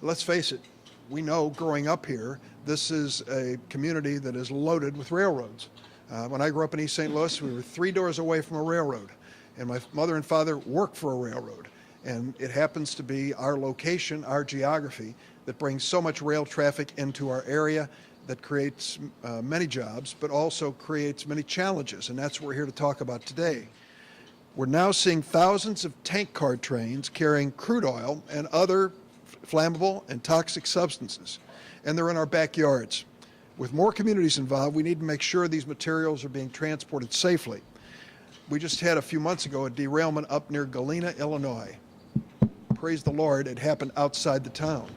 Let's face it, we know growing up here, this is a community that is loaded with railroads. When I grew up in East St. Louis, we were 3 doors away from a railroad, and my mother and father worked for a railroad. And it happens to be our location, our geography, that brings so much rail traffic into our area, that creates many jobs, but also creates many challenges, and that's what we're here to talk about today. We're now seeing thousands of tank car trains carrying crude oil and other flammable and toxic substances, and they're in our backyards. With more communities involved, we need to make sure these materials are being transported safely. We just had a few months ago a derailment up near Galena, Illinois. Praise the Lord, it happened outside the town.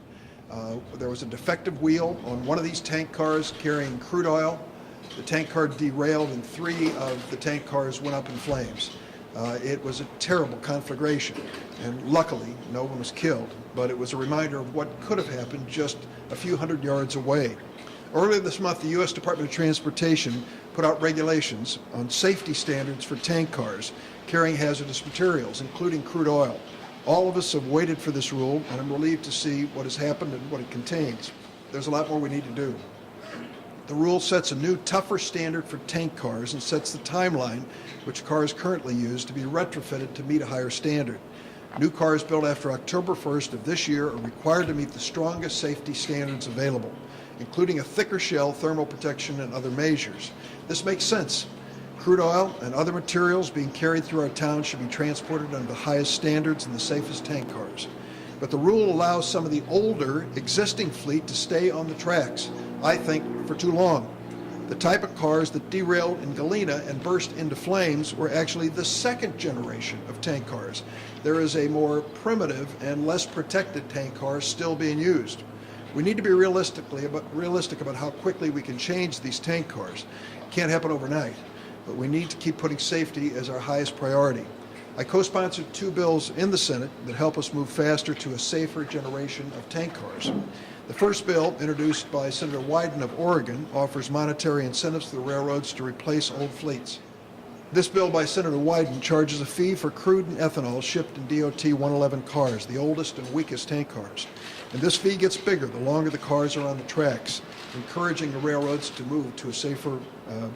There was a defective wheel on one of these tank cars carrying crude oil. The tank car derailed and 3 of the tank cars went up in flames. It was a terrible conflagration, and luckily no one was killed, but it was a reminder of what could have happened just a few hundred yards away. Earlier this month, the U.S. Department of Transportation put out regulations on safety standards for tank cars carrying hazardous materials, including crude oil. All of us have waited for this rule, and I'm relieved to see what has happened and what it contains. There's a lot more we need to do. The rule sets a new, tougher standard for tank cars and sets the timeline which cars currently use to be retrofitted to meet a higher standard. New cars built after October 1st of this year are required to meet the strongest safety standards available, including a thicker shell, thermal protection, and other measures. This makes sense. Crude oil and other materials being carried through our town should be transported under the highest standards in the safest tank cars. But the rule allows some of the older, existing fleet to stay on the tracks, I think, for too long. The type of cars that derailed in Galena and burst into flames were actually the second generation of tank cars. There is a more primitive and less protected tank car still being used. We need to be realistic about how quickly we can change these tank cars. It can't happen overnight, but we need to keep putting safety as our highest priority. I co-sponsored 2 bills in the Senate that help us move faster to a safer generation of tank cars. The first bill, introduced by Senator Wyden of Oregon, offers monetary incentives to the railroads to replace old fleets. This bill by Senator Wyden charges a fee for crude and ethanol shipped in DOT 111 cars, the oldest and weakest tank cars. And this fee gets bigger the longer the cars are on the tracks, encouraging the railroads to move to a safer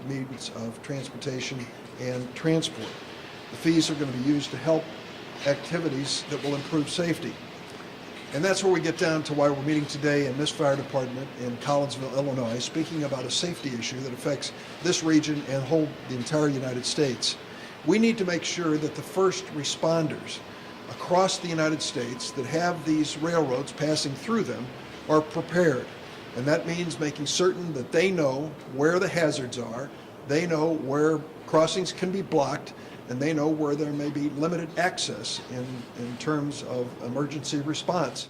means of transportation and transport. The fees are going to be used to help activities that will improve safety. And that's where we get down to why we're meeting today in this fire department in Collinsville, Illinois, speaking about a safety issue that affects this region and the entire United States. We need to make sure that the first responders across the United States that have these railroads passing through them are prepared. And that means making certain that they know where the hazards are, they know where crossings can be blocked, and they know where there may be limited access in terms of emergency response.